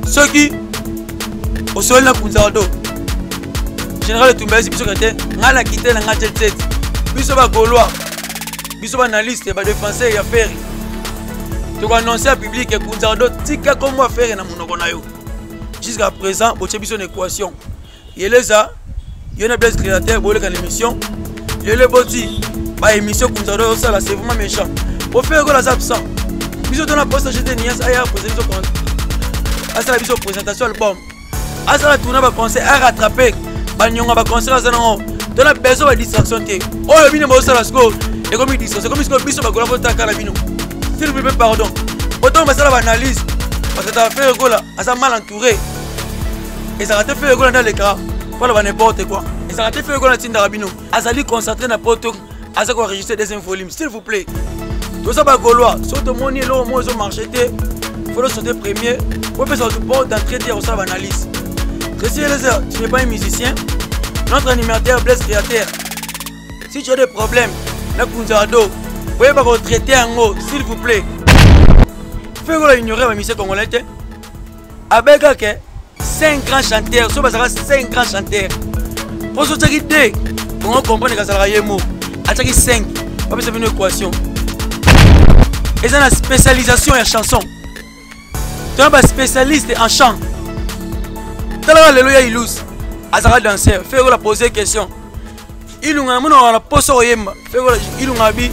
Ceux qui au sol na Kunzardo général Tumbesi biso kete ngala quitté na ngate tete biso ba Gaulois biso ba analyste ba défenseur ya faire to annoncer à public que Kunzardo tika comme moi faire na monoko na yo jusqu'à présent boche biso une équation yeleza yona blesse créateur bolé ka l'émission yele boti ba émission Kunzardo ça là c'est vraiment méchant pour faire gola absent biso dans la poste j'étais nias aya poser biso compte asa la biso présentation album asa la tourner ba conseil à rattraper banyonga ba conseil asa non dans la besoin de distraction té oh bino bo sala score et comme distraction comme ce biso ba gola ko taka la bino s'il vous plaît pardon autant ba sala ba analyse parce que tu as fait gola asa mal entouré et ça a été fait gola dans les cas pas la n'importe quoi et ça a été fait gola tinda rabino asa li concentré na poto asa ko enregistrer deuxième volume s'il vous plaît tout ça ba Gaulois surtout moni lo mo zo marché té faut le sauter premier pour faire son port d'entrée de ça analyse. Si tu n'es pas un musicien, notre animateur blesse créateur. Si tu as des problèmes, na Kunzardo, vous pouvez pas traiter en haut, s'il vous plaît. Faites-vous ignorer ma mission congolaise. Avec 5 grands chanteurs, soit 5 grands chanteurs. Pour ce qui est pour comprendre que ça y est mot. À chaque 5, pas besoin d'une équation. Et c'est une spécialisation en chanson. Tu es un spécialiste en chant. Alléluia ilus. Azara danseur. Fais-vous la poser question. Il nous a mis dans la poste au yemba. Fais-vous la il nous a dit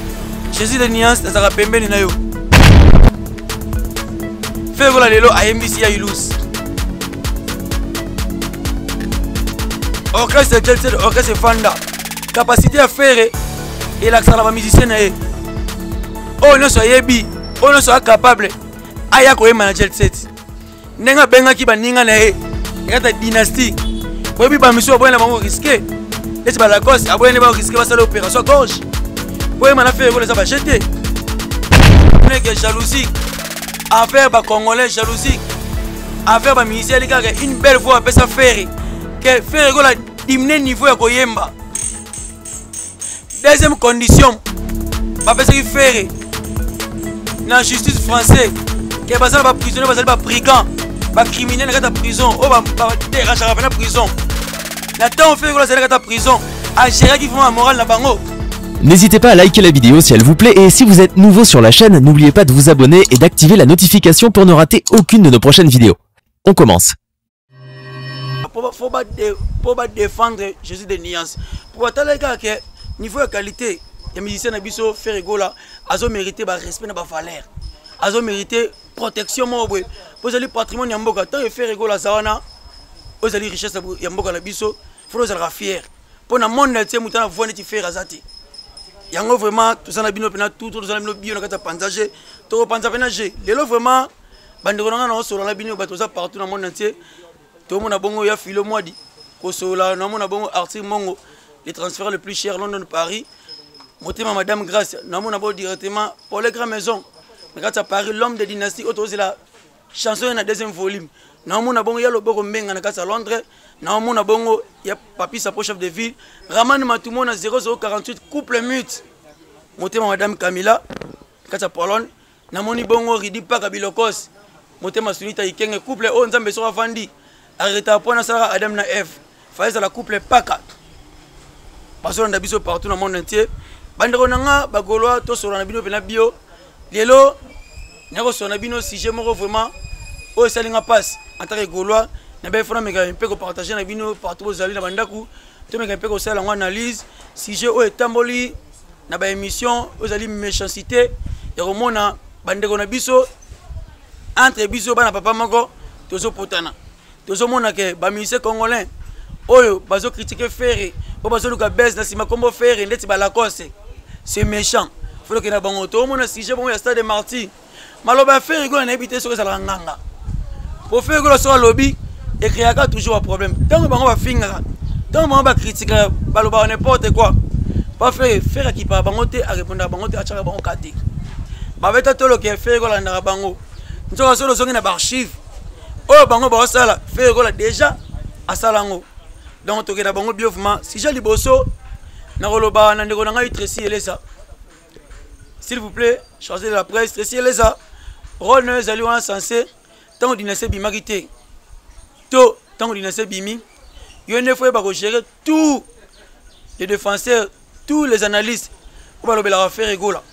Jésus de Nias Azara Pembe ni nayo. Fais-vous la lelo à MBC ilus. Orchestre Jelset, orchestre Fanda. Capacité à faire et l'accent à la musicien naé. Oh non soyez bi. Oh non soyez capable. Aya ko manager set. Nenga benga ki baninga na e. Ngata dynastie. Ko bi ba mission boyena bango risquer. Laisse ba la cause aboyena ba risquer ba sala opération gorge. Boyena na faire ko les ba jeter. Nèg jalousie. Affaire ba congolais jalousie. Affaire ba musicien li kaka une belle voix peut ça faire. Que faire ko la diminuer niveau ya koyemba. Deuxième condition. Ba peut ça qui faire. Na justice française. Que bazal ba prisonnier bazal ba brigand ba criminel na prison o ba dérange na prison na temps on fait que la prison à gérer qui font la morale na bango. N'hésitez pas à liker la vidéo si elle vous plaît et si vous êtes nouveau sur la chaîne, n'oubliez pas de vous abonner et d'activer la notification pour ne rater aucune de nos prochaines vidéos. On commence. Faut pas défendre Jésus de Nias. Pour attendre que niveau de qualité les musiciens na biso faire rigola azo mériter ba respect na ba valeur. Azo mérité protection mobwe vous allez patrimoine ya mboka tant faire rigola zawana vous allez richesse ya mboka na biso faut vous être fier pour na monde na tie mutana voine ti faire azati yango vraiment tout ça na bino pena tout ça na bino bio na kata panzager to panza pena je lelo vraiment bandeko na na solo na bino bato za partout na monde entier to mona bongo ya filo mwadi ko sola na mona bongo artiste mongo les transferts les plus chers London Paris motema madame Grâce na mona bo directement pour les grandes maisons. Mais quand à Paris, l'homme de dynastie, autorisé la chanson dans la deuxième volume. Nous avons un bon yalo mbenga à Londres. Nous avons un bon papi sa chef de ville. Raman Matoumon à 0048 couple mute. Motema madame Camilla, quand à Pologne. Nous avons un bon ridi pas kabilokos. Motema sunita ikenge couple on zambe so afandi. Arrêtez à point à Adam na F. Faites la couple paka. Parce qu'on a biso partout dans le monde entier. Bandero nanga ba Gaulois to so na bino pena bio. Lelo, nous avons un sujet vraiment où ça n'a pas en tant que Gaulois, nous avons fait partager partout aux alliés, nous avons fait une analyse, sujet où est tamboli, nous avons une émission, aux alliés méchanceté, et au monde, nous avons biso entre biso bana papa mako, tozo potana. Tozo mona ke ba musicien congolais, oyo bazo critiquer Ferré, o bazo luka baisse na sima kombo Ferré, ndeti ba Lacoste. C'est méchant. Faut que na bango to mona sujet bon ya stade de Marty. Maloba Ferré go na habité sur ça nganga. Pour faire go sur lobby et créer toujours un problème. Tant bango ba finga, tant bango ba critiquer baloba n'importe quoi. Pas faire qui pa bango te a répondre bango te a chaka bango kati. Ba veta to lo ke Ferré go la na bango. Nzoka solo zongi na archive. Oh bango ba sala Ferré go la déjà a salango. Donc to ke na bango biofuma si j'ai liboso na roloba na ndeko na ngai Tracy Elesa. S'il vous plaît, chargez de la presse, Tracy Elesa. Rôle ne zali wana censé tant dynastie bimarité. to tant dynastie bimi yo ne faut pas gérer tous les défenseurs, tous les analystes pour la faire rigola.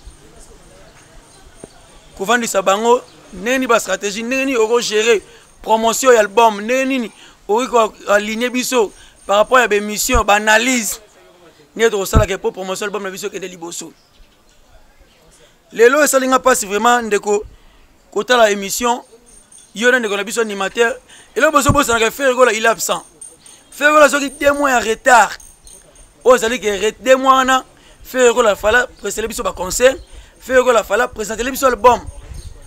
Kouvent du sabango neni ba stratégie neni oko gérer promotion album neni oko aligner biso par rapport à des missions ba analyse ni to sala ke pour promotion album na biso ke de liboso. Lelo esalinga passe vraiment ndeko kota la émission yo ndeko na biso animateur et là boso bosa na faire rigola il est absent. Faire rigola so ki 2 mois en retard. Oh, ça dit que 2 mois, faire la fala présenter le concert, faire la fala présenter l'album.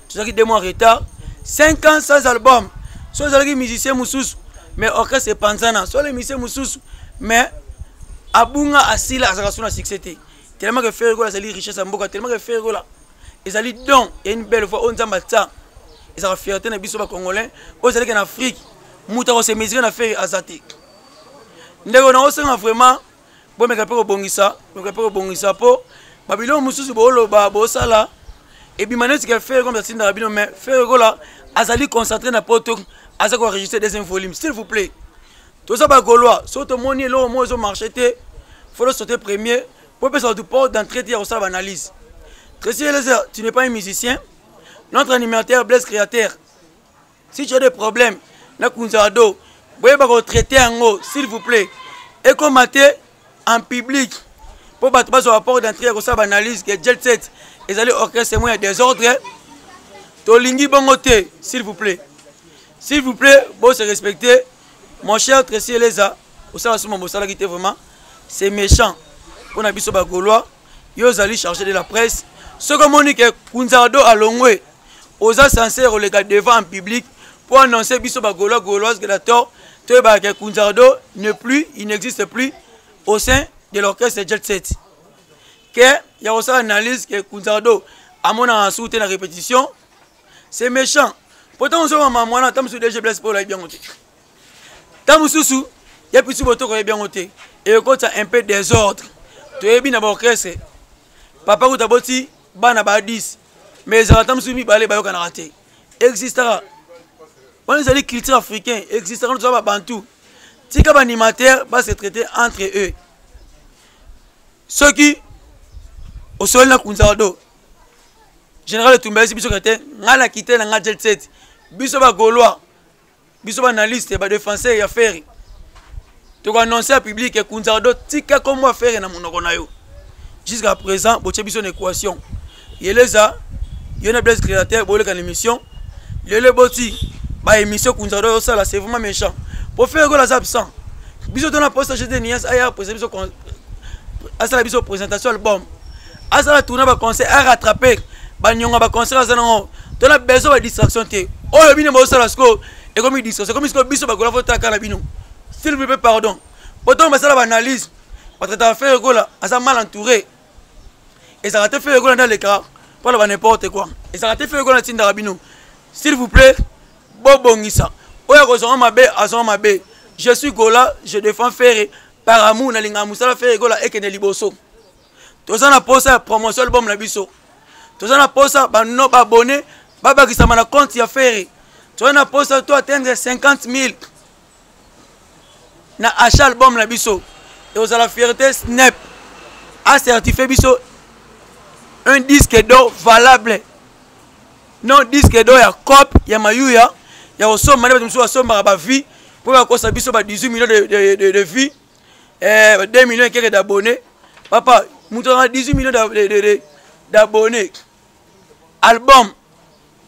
C'est-à-dire que 2 mois en retard, 5 ans sans album. Soit les musiciens moussous, mais orchestre c'est panzana. Soit les musiciens moussous, mais abunga asila azakasuna succès. Tellement que faire la richesse en boka, tellement que faire la. Et ça dit donc, il y a une belle fois, on zambata. Et ça va fierté na biso ba congolais. Oh, ça dit qu'en Afrique, moutaro se mesurer na faire azate. Ndeko na osenga vraiment. Bon, mais après bongisa po babilo mususu bolo ba bosala et bi maneti que faire comme ça tinda rabino mais faire gola azali concentré na poto azako enregistrer des volumes s'il vous plaît tout ça ba golois soto moni lo mo zo marcheté faut le sauter premier pour passer du port d'entrée dire ça analyse Tracy Eliezer tu n'es pas un musicien notre animateur Blaise Créateur si tu as des problèmes na kunzado boye ba ko traiter en s'il vous plaît et commenter en public pour battre pas sur rapport d'entrée comme ça analyse que jet set et aller orchestre moins désordre tolingi bongote s'il vous plaît bon se respecter mon cher Tracy Eliezer au ça sur mon bossala qui était vraiment c'est méchant pour na biso ba gaulois yo zali chargé de la presse ce comme on dit que Kunzardo a longwe osa censé reléguer devant en public pour annoncer biso ba gauloise que la tort to ba que Kunzardo il n'existe plus au sein de l'orchestre Jet Set. Que il y a aussi une analyse que Kunzardo à mon soutien la répétition. C'est méchant. Pourtant on se voit maman là, tam sous déjà blesse pour la bien monter. Tam sous il y a plus de moto qui est bien monté. Et quand ça un peu désordre. Tu es bien dans l'orchestre. Papa ou taboti bana ba 10. Mais ça tam sous mi balé ba yo kana raté. Existera. On les alliés culture africain existera nous ba bantou. Si les animateurs vont se traiter entre eux. Ceux qui, au sol de Kunzardo, général de Tumbesi, biso kate, ngala quitté la Jet Set, biso ba gaulois, biso ba analyste, ba défenseur et affaire. Tu vas annoncer au public que Kunzardo, tika comme moi faire na monoko na yo. Jusqu'à présent, boche biso une équation. Yeleza, yona Blaise Créateur, bolé kan émission. Yele boti, ba émission Kunzardo ça là c'est vraiment méchant. Pour faire que les absents, biso dans la poste de Nias aya présentation asala biso présentation album asala tourner ba concert à rattraper ba nyonga ba concert asala ngo to la besoin de distraction té oyo bino bo sala sko et comme distraction comme ce biso ba gola fota kana bino s'il vous plaît pardon pourtant ba sala ba analyse ba traiter faire gola asa mal entouré et ça va te faire gola dans les cas pour la n'importe quoi et ça va te faire gola tinda bino s'il vous plaît bobongisa oya ko zonga mabe azonga mabe je suis gola je défends faire par amour na linga musala faire gola ekene liboso to ça na posa promotion album na biso to ça na posa ba no ba abonné ba ba kisama na compte ya faire to na posa to atteindre 50 000 na achat album na biso et aux la fierté Snap a certifié biso un disque d'or valable non disque d'or ya cop ya mayuya ya osoma na biso osoma ba vie pour ko sa biso ba 18 millions de vues 2 millions et d'abonnés papa montrera 18 millions d'abonnés album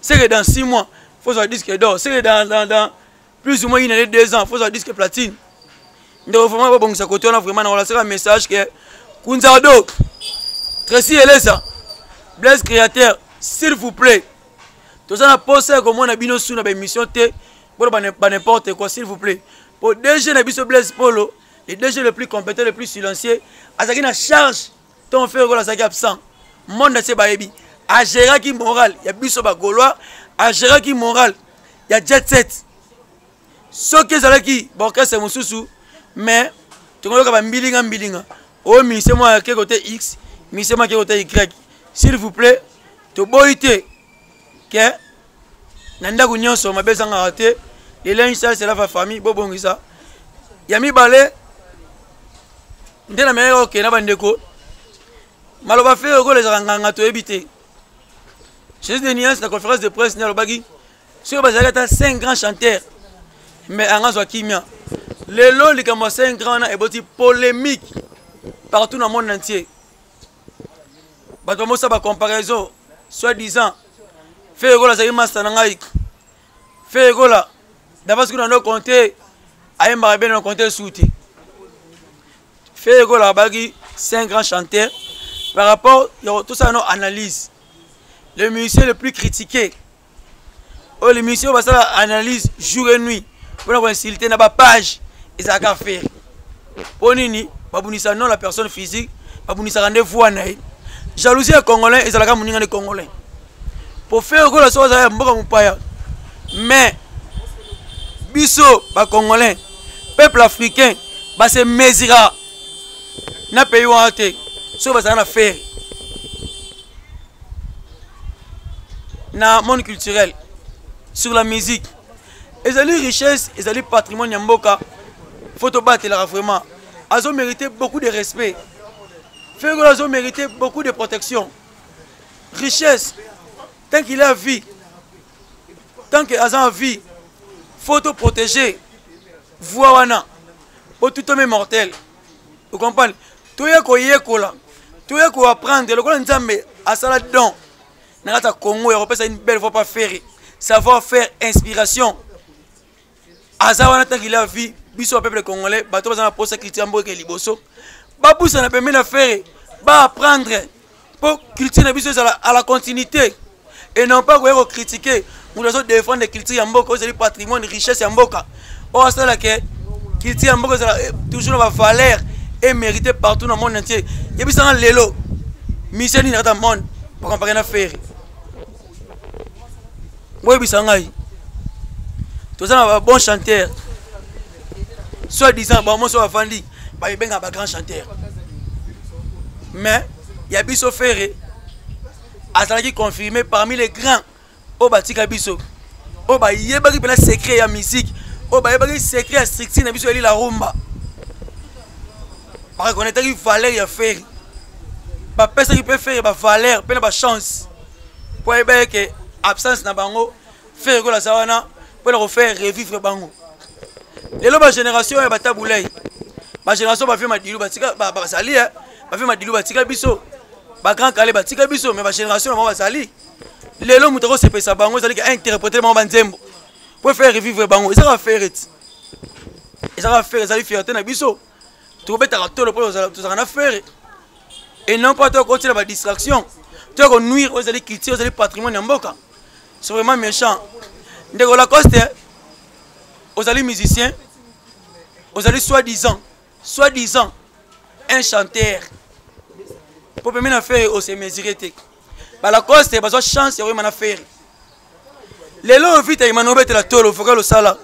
c'est que dans 6 mois faut un disque d'or c'est que dans plus ou moins une année 2 ans faut un disque platine donc vraiment pas bon ça côté on a vraiment lancé un message que Kunzardo Tracy Eliezer Blaise Créateur s'il vous plaît tout ça na posé comme on a bino sous na émission té pour pas n'importe quoi s'il vous plaît pour DG na biso Blaise Polo les DG le plus compétent le plus silencieux azaki na charge ton fait gola azaki absent monde c'est baebi a gérer qui moral ya biso ba gaulois a gérer qui moral ya Jet Set ce que zalaki borkese mususu mais tu connais ba mbilinga oh mi c'est moi qui côté X mi c'est moi qui côté Y s'il vous plaît to boité que nanda kunyoso mabezanga raté les linges sales c'est la famille bobongisa yami balé ndena meilleur OK na bandeko maloba fait ko les nganga to ebité Jésus de Nias la conférence de presse na lobagi sur bazalata 5 grands chanteurs mais angazo kimia lelo likamo 5 grands na eboti polémique partout dans le monde entier. Bato mosa ba comparaison soi-disant fait gola za master na ngai fait gola d'abord ce que nous compter ayemba bien compter souti fait gola bagi 5 grands chanteurs par rapport tout ça nos analyse le musicien le plus critiqué le musicien va ça analyse jour et nuit pour nous insulter na ba page ils a qu'à faire ponini babunisa non la personne physique babunisa rendez-vous anaï jalousie à congolais et ça la gamuninga de congolais pour faire que la chose à mboka mupaya mais biso ba congolais peuple africain ba se mesira na pays wanté so ba na faire na monde culturel sur la musique et les richesses et les patrimoine ya mboka faut te battre là vraiment ils ont mérité beaucoup de respect. Ils ont mérité beaucoup de protection. Richesse, tant qu'il a vie, tant qu'il a vie, faut te protéger. Voilà, pour tout homme mortel. Vous comprenez? Tout est quoi là? Tout est quoi apprendre. Le quoi nzambe à ça là-dedans. Nagata Congo, Europe, c'est une belle fois pas faire. Savoir faire inspiration. Azawana tant qu'il a vie. Biso peuple congolais, bato bazana posa culture mboka liboso. Ba poussa na permet de faire, ba apprendre pour culture na biso à la continuité et non pas quoi critiquer. Nous devons défendre la culture mboka, c'est le patrimoine, richesse mboka. Or ça là que culture mboka toujours va valeur et mérité partout dans le monde entier. Il y a bisana lelo. Mission ni dans le monde pour comparer na faire. Moi bisana yi. Tous ça bon chanteur. Soit-disant, bon, moi, je suis un grand chanteur. Mais, il y a Bisso Ferré, qui confirmé parmi les grands au Batika Bisso. Au bas, il y a un secret à musique. Au bas, il y a un secret à Strictine, Bisso, il y a la rumba. Par contre, on a une valeur à faire. La personne qui peut faire une valeur, une chance. Pour que l'absence n'a pas faire la sawana, pour faire revivre bango. Et là, ma génération est bataboulay. Ma génération va faire ma dilou batika basali va faire ma dilou batika biso. Ba grand calé batika biso mais ma génération va basali. Les lots mutako se pesa bango ça dit interpréter mon banzembo. Pour faire revivre bango, ça va faire it. Et ça va faire ça fierté na biso. Tu peux être tolo pour ça na faire. Et non pas toi continuer la distraction. Tu vas nuire aux allées culture, aux allées patrimoine mboka. C'est vraiment méchant. Ndeko la coste aux allées musiciens, aux allées soi-disant un chanteur. Pour permettre de faire aussi mesurer. Par la cause, c'est parce que chance, il y a faire. Les lots vite, ils m'ont la tolo, il faut que le salaire.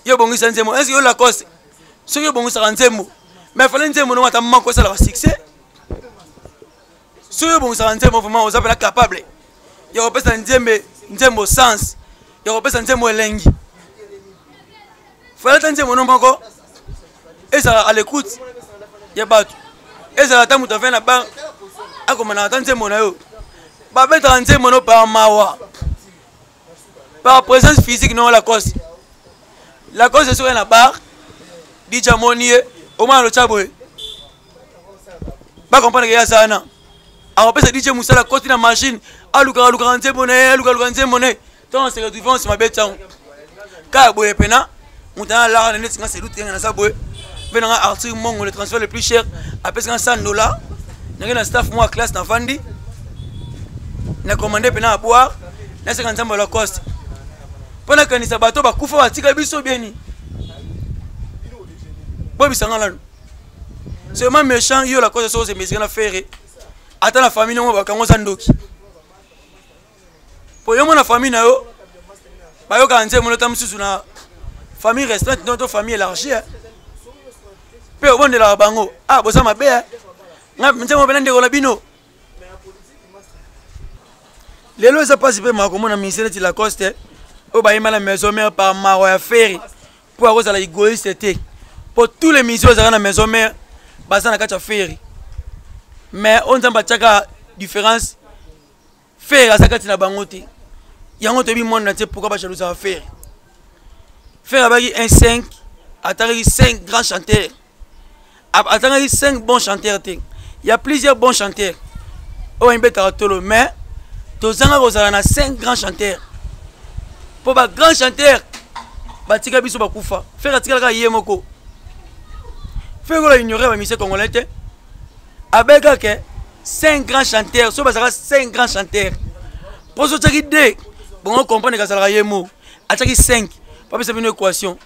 Il y a bon sens. Est-ce que la cause, ce qui est bon sens, mais il faut que nous ayons manqué ça succès. Ce qui est bon sens, vraiment, vous avez capable. Il y a un sens, il y a un lengi. Il faut attendre mon nom encore. Et ça à l'écoute. Il y a pas. Et ça attend tout à fait là-bas. Ah comme on attend mon nom. Bah mettre en mon nom par mawa. Par présence physique non la cause. La cause est sur la barre. Dit Jamonier au moins le chaboy. Pas comprendre qu'il y a ça non. Alors peut-être dit Moussa la côté de la machine. Ah Luka nze monnaie, Luka nze monnaie. Tant c'est que tu vends sur ma bête ça. Car boye pena. On a là, on a c'est l'outil dans sa boîte. On a Arthur Mongo, le transfert le plus cher, à peu près $100. On a un staff moi classe dans Fandi. On a commandé à boire. On a 50 ans la coste. Pendant que nous avons bateau, on a fait un biso bien. C'est vraiment méchant, il y a la cause de ça, c'est méchant à faire. Attends la famille, on va commencer à ndoki. Pour y avoir la famille, on va commencer à faire famille restreinte, notre famille élargie. Peu au de la bango. Ah, vous avez bien. Nous avons de Rolabino. Les lois, ça passe par ma commune, ministère de la Coste. au baïma la maison mère par Maroya Ferry pour avoir la égoïste. Pour tous les missions à la maison mère, basant la carte Ferry. Mais on n'a pas de différence. Ferry à sa carte na bangote. Il y a un autre monde entier pourquoi pas jaloux à Ferry. Ferry a un 5, attendez 5 grands chanteurs. Attendez 5 bons chanteurs. Il y a plusieurs bons chanteurs. Oh, mais tous en 5 grands chanteurs. Pour les grands chanteurs, Batika Biso Bakoufa. Faire Atika Yemoko. Faire ignorer la mission congolaise. Avec 5 grands chanteurs, so 5 grands chanteurs. Pour ce qui est bon, on comprend que ça va Yemo. À 5, pas une équation.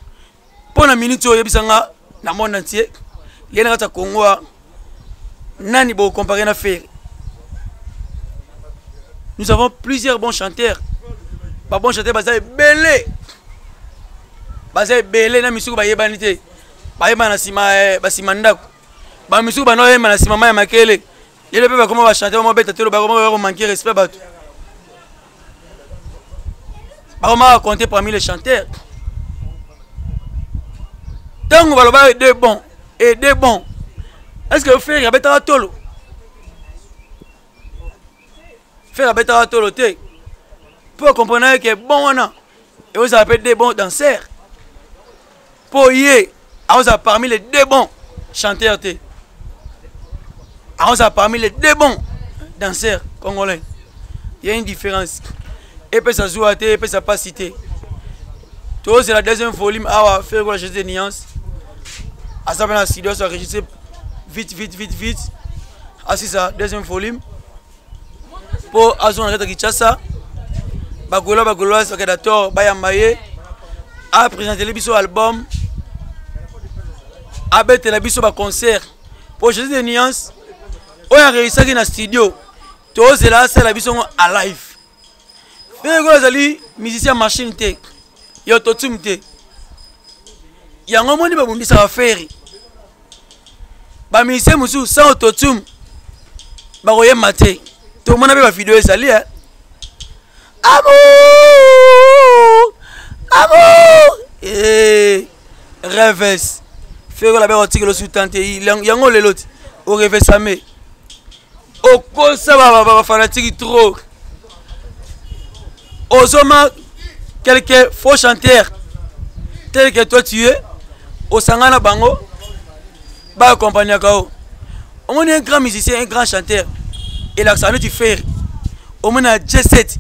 Pour la minute, il y a un monde entier. Il y a un Congo. Nani bo comparer à faire. Nous avons plusieurs bons chanteurs. Pas bon chanteur, c'est belé. C'est belé na misuku ba yebanité. Ba yebana sima ba simanda. Ba misuku ba no yebana sima ma makele. Yele pe ba comment ba chanter, ba beta telo ba comment manquer respect ba tout. Ba comment compter parmi les chanteurs. Tant on va le voir deux bons et deux bons. Est-ce que vous faites la bête à tolo? Faire la bête à tolo, pour comprendre que bon, on a. Et vous avez des bons danseurs. Pour y aller, vous avez parmi les deux bons chanteurs. Vous avez parmi les deux bons danseurs congolais. Il y a une différence. Et puis ça joue à et puis ça pas cité. Tout c'est la deuxième volume à faire la gestion des nuances. À ça, on a enregistré vite. Ah, c'est ça, deuxième volume. Pour Azon Reta Kichasa, Bagola, Sakadator, Bayamaye, a présenté le biso album, a bête la biso concert. Pour Jésus des nuances, on a réussi dans le studio. Tout c'est là, c'est la biso à live. Fait musicien machine te, yo totum te. Il y a un moment où ça va faire. Ba musicien musu sans autotune. Ba roye maté. Tout le monde a vu la vidéo sali hein. Amour. Eh rêves. Fait que la belle article sous tante il y a un l'autre. Au rêve samé. Au cause ça va fanatique trop. Aux hommes quelques faux chanteurs tels que toi tu es au Sangana Bango ba accompagner kao. On est un grand musicien, un grand chanteur. Et là ça nous tu faire. On est un jet set.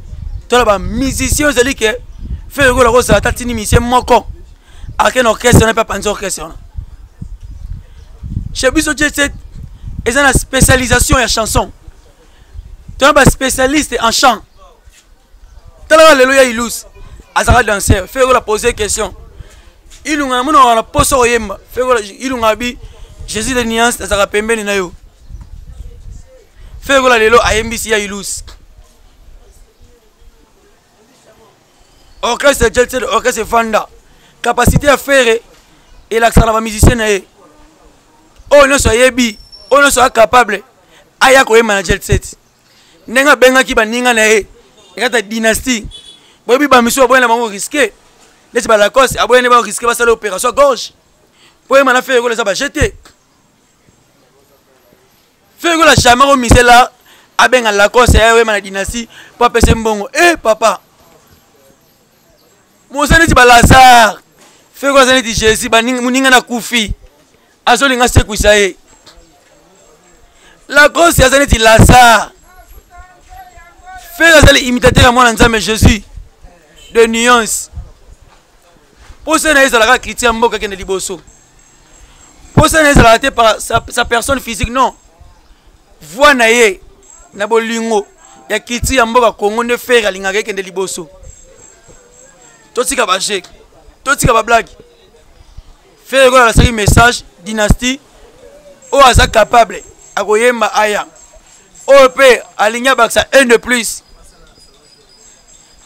Toi là musicien c'est lui que fait le rôle ça tatini musicien moko. Avec un orchestre on n'est pas pensé orchestre. Chez Biso jet set ils ont une spécialisation en chanson. Toi là spécialiste en chant. Toi là le loya ilus. Azara danseur, fait la poser question. Il nous a mis dans la poste oyemba. Fait il nous a dit Jésus de nuance azara pembeni na yo. Fait la lelo IMBC ya ilus. Orchestre jet, orchestre Fanda. Capacité à faire et l'accent la musicien na ye. Oh non soyez bi, oh non soyez capable. Aya ko yema na jet set. Nenga benga ki ba ninga na ye. Ekata dynastie. Bobi ba monsieur aboyena bango risqué. Laisse ba la cause aboyena ba risqué ba sala opération gorge. Pour mana faire ko les ba jeter. Faire ko la chambre au misé là abenga la cause ya mana dynastie pa pese mbongo. Eh papa. Mosane ti ba Lazare. Faire ko zane ti Jésus ba ninga na kufi. Azolinga se kuisaye. La cause ya zane ti Lazare. Faire les imitateurs à moi en Jésus de nuance. Pour ça, il y a chrétien Mboka qui est liboso. Pour ça, il y a par sa personne physique, non. Voix naïe, nabolingo. Il y a chrétien Mboka Congo ne fait rien avec un liboso. Tout ce qui va blague. Tout ce qui va blague. Faire un message dynastie. Ou à capable. À goyemba aya. OP aligné baksa un de plus.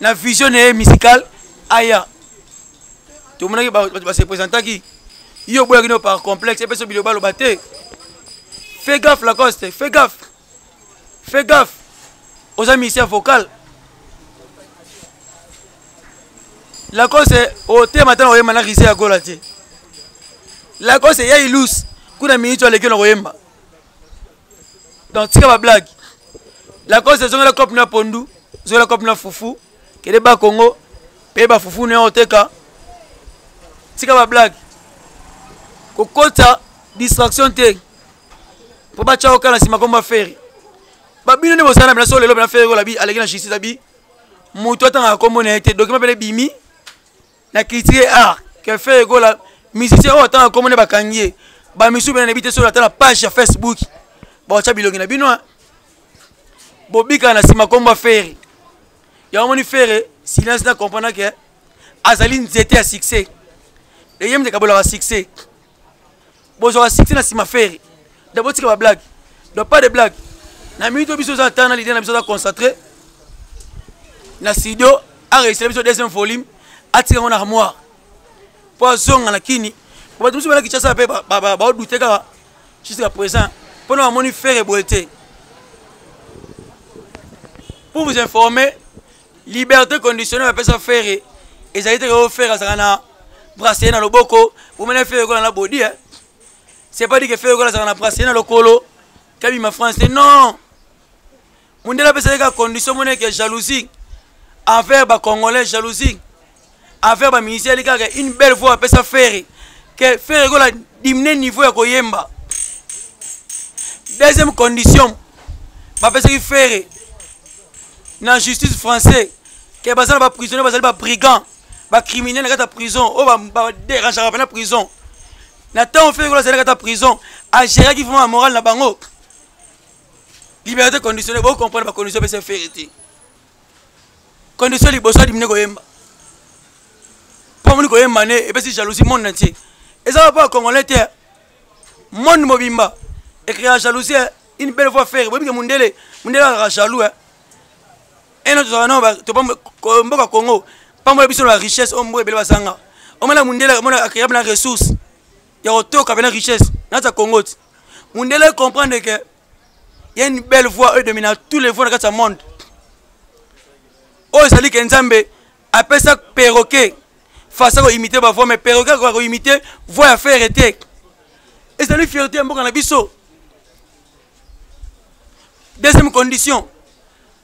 La vision musicale aya. Tout le monde va se présenter qui yo boya qui par complexe et puis ce billet balo baté. Fais gaffe Lacoste, fais gaffe. Fais gaffe aux amis vocal. La cause c'est au thème maintenant on a risé à Golati. La cause c'est ya ilus kuna minute avec le royemba. Donc tika ba blague. La cause c'est zonga cop na pondu, zonga cop na fufu, kele ba Congo, pe ba fufu ne oteka. Tika ba blague. Kokota distraction te. Pour ba chao kana sima komba faire. Ba bino ne bosana na so lelo na faire la bi aleki na justice abi. Mutu atanga kombo na été document pele bimi. Na critiquer art que faire la musicien o atanga kombo ne bakangie. Ba misu bena nebite sur la page ya Facebook. Ba cha bilongi na bino. Bobika na sima komba faire. Ya moni faire silence na comprendre que azali nzete ya succès. Et yem de kabola succès. Bozo wa succès na sima faire. D'abord tika ba blague. Donc pas de blague. Na minute biso za tana l'idée na biso za concentrer. Na studio a réussi biso deuxième volume atira mon armoire. Pour zonga na kini. Ba tusu bana kichasa pe ba douter ka jusqu'à présent. Pour nous moni faire et beauté. Pour vous informer, liberté conditionnelle peut se faire et ça a été offert à Sarana brasser dans le boko pour mener faire dans la body. C'est pas dit que faire dans la brasser dans le colo. Kabi ma France non. Mundela peut se condition monnaie que jalousie envers les Congolais, jalousie envers les ministères, une belle voix peut se faire que faire la diminuer niveau de Koyemba. Deuxième condition, peut se faire dans la justice française que les prisonniers, les brigands, les criminels dans la prison, les dérangeurs dans la prison. Nathan fait la prison, à gérer qui font la morale dans bango. Liberté conditionnelle, vous comprenez la condition peut se faire. Condition liboso diminuer Koyemba. Pas mon Koyemba et puis jalousie monde entier. Et ça va pas congolais terre. Monde mobimba et créer la jalousie une belle voix faire. Vous que mundele la jaloux. Et notre non to pas mboka Congo. Pas moi biso la richesse on mbo bele basanga. On mala mundele on a créer la ressource. Ya otoka bena richesse. Na Congo. Mundele comprendre que il y a une belle voix domine tous les voix dans le monde. Oh, ça dit que Nzambe appelle ça perroquet. Face à imiter ma voix, mais perroquet va imiter voix à faire été. Et ça lui fierté un peu dans la biseau. Deuxième condition,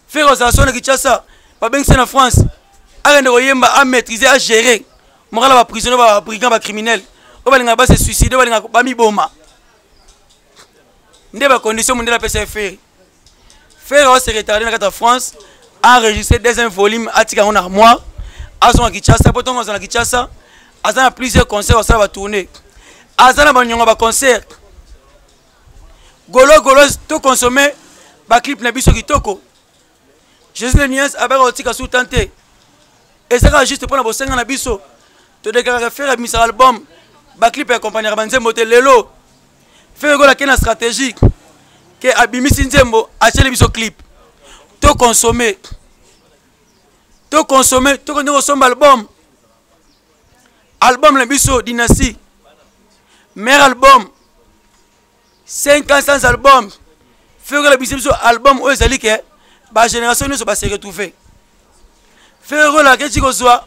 faire aux associations qui chassent ça, pas bien que c'est en France, à maîtriser, à gérer. Moral va prisonnier, va brigand, va criminel. On va pas se suicider, on va mi boma. N'est pas condition, on peut se faire. Faire au secrétariat de France. Enregistré deuxième volume à tika en armoire à son Kinshasa pour ton à Kinshasa à plusieurs concerts ça va tourner à ça na concert golo tout consommer ba clip na biso kitoko Jésus de Nias avec au tika sous tenté et ça juste pour na bosenga na biso to déclarer faire un album ba clip accompagner banzembo te lelo faire gola kena stratégique que abimisi nzembo achele biso clip to consommer to consommer album la biso dynastie meilleur album 500 albums faire la biso album o ezali ke ba génération nous va se retrouver faire la que tu soit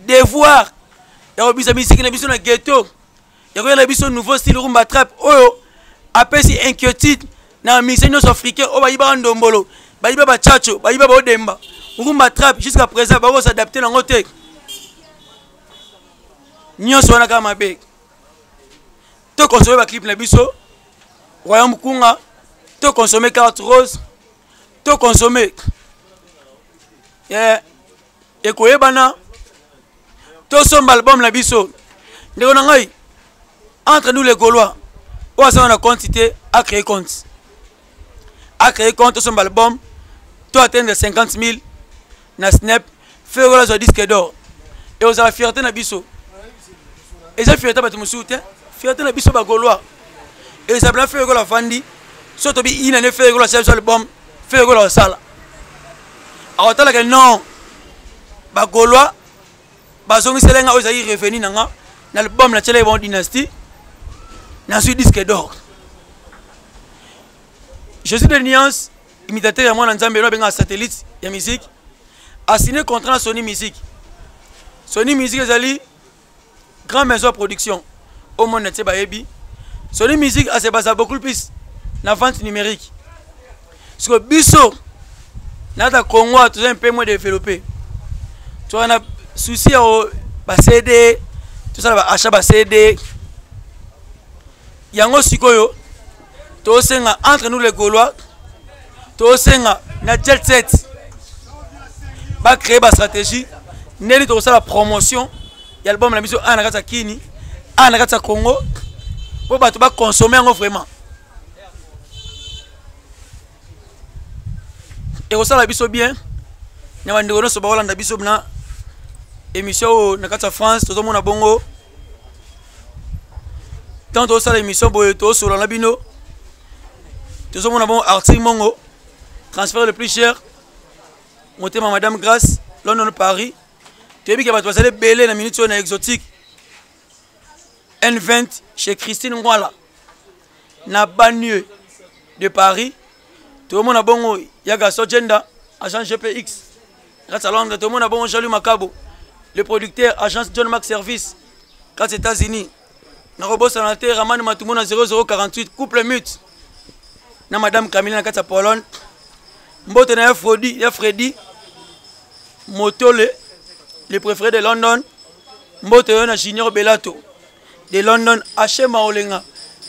devoir ya obisa musique na biso na ghetto ya la biso nouveau style rumba trap oyo apesi inquiétude na missions africains o bayiba ndombolo bayiba ba chacho bayiba ba odemba rumba trap jusqu'à présent ba s'adapter na ngote nyonso wana kama be to consommer ba clip na biso royaume kunga to consommer carte rose to consommer et koyebana to somba album na biso ndeko na ngai entre nous les Gaulois on a une quantité à créer compte. À créer compte son album, tu atteindre 50 000 na Snap, faire le disque d'or. Et vous avez fierté na biso. Et ça fierté ba tumusoute, fierté na biso ba Gaulois. Et ça bla faire la fandi, surtout bi il ne fait le seul album, faire le sala. Alors tala que non, ba Gaulois, ba zongi selenga vous avez revenu na l'album la télé bon dynastie. N'a su disque d'or. Je suis de Niance, imitateur à moi dans Zambé, un satellite, il y a musique. a signé contrat à Sony Music. Sony Music ezali grande maison de production au monde nete bayebi. Sony Music a se basé beaucoup plus na vente numérique. Parce que biso nata Congo a toujours un peu moins développé. Tu as un souci au CD, tout ça va achat CD. Yango sikoyo to senga entre nous les Gaulois, to senga na jet set. Ba créer ba stratégie, neli to la promotion, l'album la mission anakata kini, anakata Congo. Pour ba to ba consommer en vraiment. Et ça la biso bien. Nyama ndiko so ba Hollande biso na émission nakata France, to mona bongo. Tant que ça l'émission Boyeto sur la bino, tout le monde a bon article mongo, transfert le plus cher, monté ma Madame Grâce, London Paris, tu as vu qu'il va passer belé la minute sur une exotique, N20 chez Christine Ngwala, na banlieue de Paris, tout le monde a bon Yaga Sogenda, agent GPX, grâce à Londres, tout le monde a bon Jean-Louis Macabo, le producteur, agence John Mac Service, grâce aux États-Unis. Na robot sanaté Raman Matumona 0048 couple mute na Madame Camille na kata Pologne mbote na Freddy Motole le préféré de London mbote na Junior Belato de London Hachema Olenga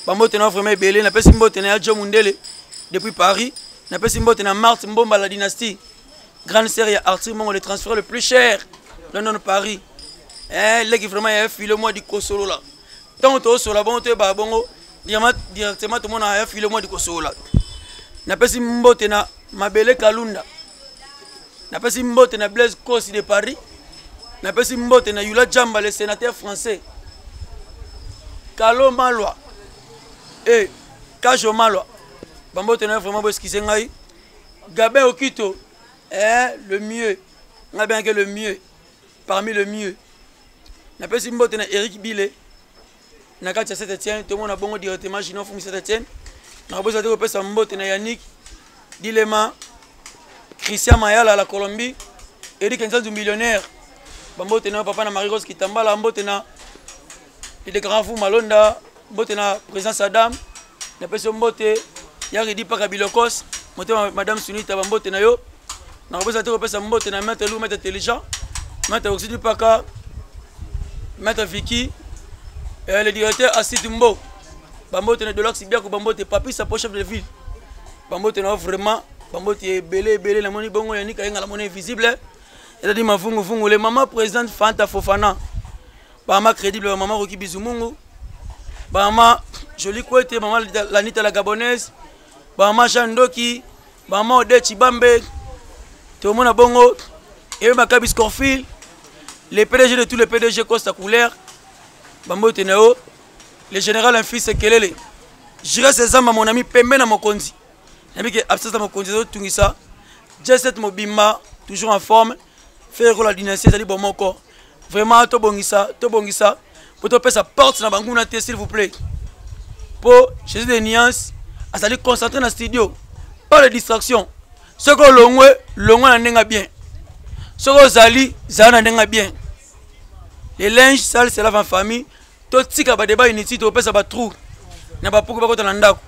ba mbote na vraiment belé na pesi mbote na Joe Mundele depuis Paris na pesi mbote na Marthe Mbomba la dynastie grande série Arthur Mongo le transfert le plus cher London Paris les qui vraiment a filé moi du Kosolo là. Tant que sur la bonne bongo, directement tout le monde a filé moi du Kosola. N'a pas si mbote na Mabele Kalunda. N'a pas si mbote na Blaise Kossi de Paris. N'a pas si mbote na Yula Djamba, le sénateur français. Kalo Malwa. Et Kajo Malwa. Bambote na vraiment beau ce qui s'engaille. Gabin Okito. Le mieux. On a bien que le mieux. Parmi le mieux. N'a pas si mbote na Eric Bile. Nakati Saint-Etienne, tout le monde a bon directement Gino Fumi Saint-Etienne. N'a pas besoin de repasser mbote na Yannick Dilema, Christian Mayala à la Colombie, Eric Enzal du millionnaire. Bambote na papa na Marie-Rose Kitambala, mbote na les grands fous Malonda, mbote na président Saddam, n'a pas mbote Yaridi Pakabilokos, mbote madame Sunita bambote na yo. N'a pas besoin de repasser mbote na maître Lou, maître intelligent, maître Oxydu Paka, maître Vicky. Le directeur Asitumbo, Bambote de l'Oxybia, Bambote Papi, sa chef de ville. Bambote n'a vraiment, Bambote est belé, la monnaie bongo, Yannick a la monnaie visible. Elle a dit ma fungu, les mamans présidente Fanta Fofana, Bama crédible, maman Roki Bizumungu, Bama Jolie Kouete, maman Lanita la Gabonaise, Bama Chandoki, Bama Ode Chibambe, tout le monde a bongo, et Makabi Scorfil, les PDG de tous les PDG Costa Couleur. Bambote Nao, le général un fils Kelele. Je reste ensemble à mon ami Pembe na Mokonzi. N'ami que absence à Mokonzi tout ça. J7 Mobimba toujours en forme. Faire la dynastie ça dit bon mon corps. Vraiment to bongisa. Pour te faire sa porte na banguna te s'il vous plaît. Pour Jésus des nuances, à s'aller concentrer dans le studio. Pas de distraction. Ce que l'ongwe na nenga bien. Ce que zali na nenga bien. Les linges sales c'est la en famille. Tout tika ba débat inutile to pesa ba trou. Na ba pourquoi ba ko ndako.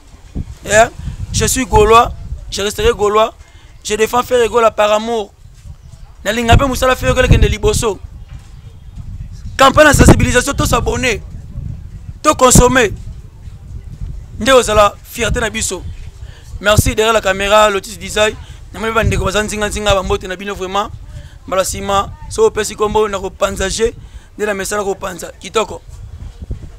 Je suis Gaulois, je resterai Gaulois. Je défends faire Gaulois par amour. Na linga pe musala faire Gaulois kende liboso. Campagne de sensibilisation tous s'abonner. Tout consommer. Ndé osala fierté na biso. Merci derrière la caméra, Lotus Design. Na mwe ba ndeko bazanzinga nzinga ba mbote na bino vraiment. Balasima so pesi kombo na ko panzager. De la message au Panza, Kitoko.